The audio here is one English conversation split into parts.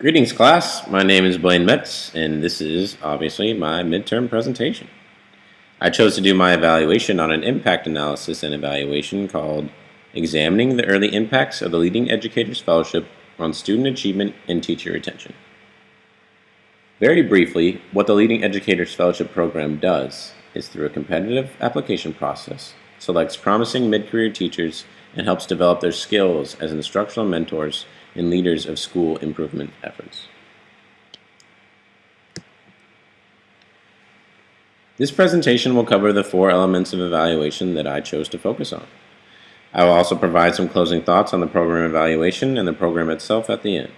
Greetings, class. My name is Blaine Metz, and this is obviously my midterm presentation. I chose to do my evaluation on an impact analysis and evaluation called Examining the Early Impacts of the Leading Educators Fellowship on Student Achievement and Teacher Retention. Very briefly, what the Leading Educators Fellowship program does is, through a competitive application process, selects promising mid-career teachers and helps develop their skills as instructional mentors and leaders of school improvement efforts. This presentation will cover the 4 elements of evaluation that I chose to focus on. I will also provide some closing thoughts on the program evaluation and the program itself at the end.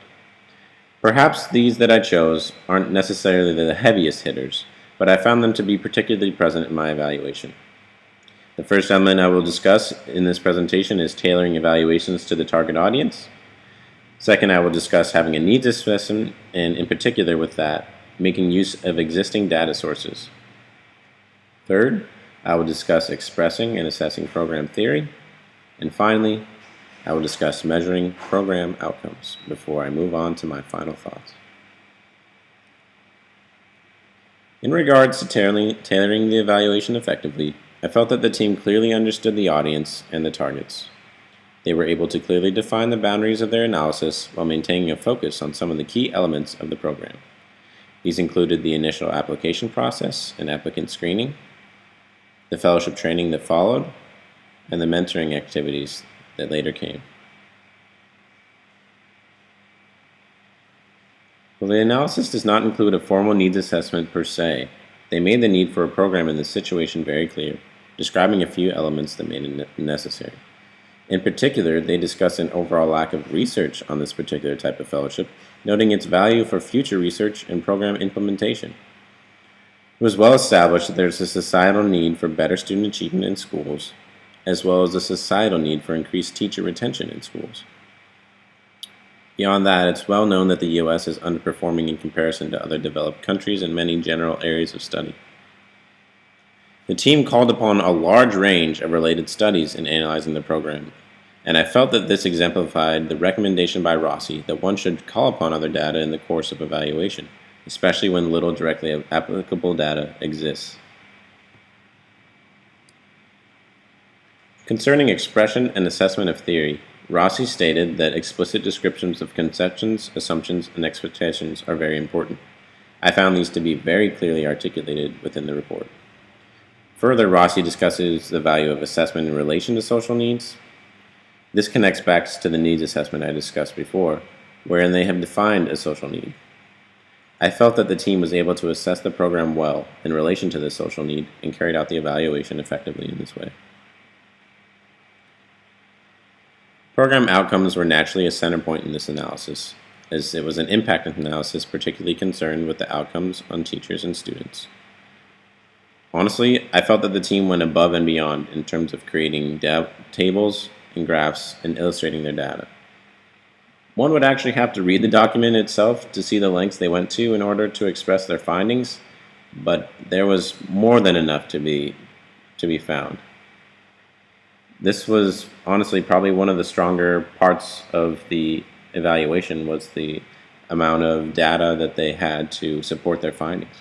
Perhaps these that I chose aren't necessarily the heaviest hitters, but I found them to be particularly present in my evaluation. The first element I will discuss in this presentation is tailoring evaluations to the target audience. Second, I will discuss having a needs assessment, and in particular with that, making use of existing data sources. Third, I will discuss expressing and assessing program theory. And finally, I will discuss measuring program outcomes before I move on to my final thoughts. In regards to tailoring the evaluation effectively, I felt that the team clearly understood the audience and the targets. They were able to clearly define the boundaries of their analysis while maintaining a focus on some of the key elements of the program. These included the initial application process and applicant screening, the fellowship training that followed, and the mentoring activities that later came. While the analysis does not include a formal needs assessment per se, they made the need for a program in this situation very clear, describing a few elements that made it necessary. In particular, they discuss an overall lack of research on this particular type of fellowship, noting its value for future research and program implementation. It was well established that there's a societal need for better student achievement in schools, as well as a societal need for increased teacher retention in schools. Beyond that, it's well known that the U.S. is underperforming in comparison to other developed countries in many general areas of study. The team called upon a large range of related studies in analyzing the program, and I felt that this exemplified the recommendation by Rossi that one should call upon other data in the course of evaluation, especially when little directly applicable data exists. Concerning expression and assessment of theory, Rossi stated that explicit descriptions of conceptions, assumptions, and expectations are very important. I found these to be very clearly articulated within the report. Further, Rossi discusses the value of assessment in relation to social needs. This connects back to the needs assessment I discussed before, wherein they have defined a social need. I felt that the team was able to assess the program well in relation to this social need and carried out the evaluation effectively in this way. Program outcomes were naturally a center point in this analysis, as it was an impact analysis particularly concerned with the outcomes on teachers and students. Honestly, I felt that the team went above and beyond in terms of creating tables and graphs and illustrating their data. One would actually have to read the document itself to see the lengths they went to in order to express their findings, but there was more than enough to be found. This was honestly probably one of the stronger parts of the evaluation, was the amount of data that they had to support their findings.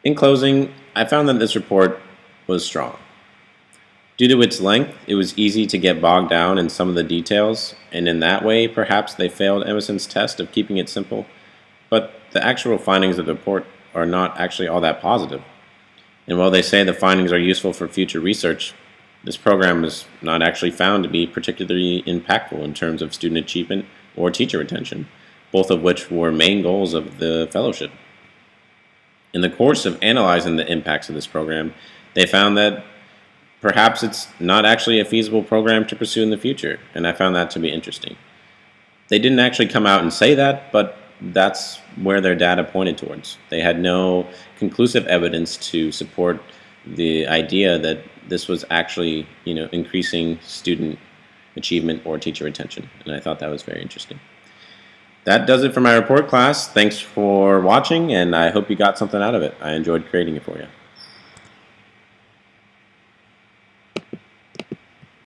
In closing, I found that this report was strong. Due to its length, it was easy to get bogged down in some of the details, and in that way, perhaps they failed Emerson's test of keeping it simple, but the actual findings of the report are not actually all that positive. And while they say the findings are useful for future research, this program is not actually found to be particularly impactful in terms of student achievement or teacher retention, both of which were main goals of the fellowship. In the course of analyzing the impacts of this program, they found that perhaps it's not actually a feasible program to pursue in the future, and I found that to be interesting. They didn't actually come out and say that, but that's where their data pointed towards. They had no conclusive evidence to support the idea that this was actually, increasing student achievement or teacher retention, and I thought that was very interesting. That does it for my report, class. Thanks for watching, and I hope you got something out of it. I enjoyed creating it for you.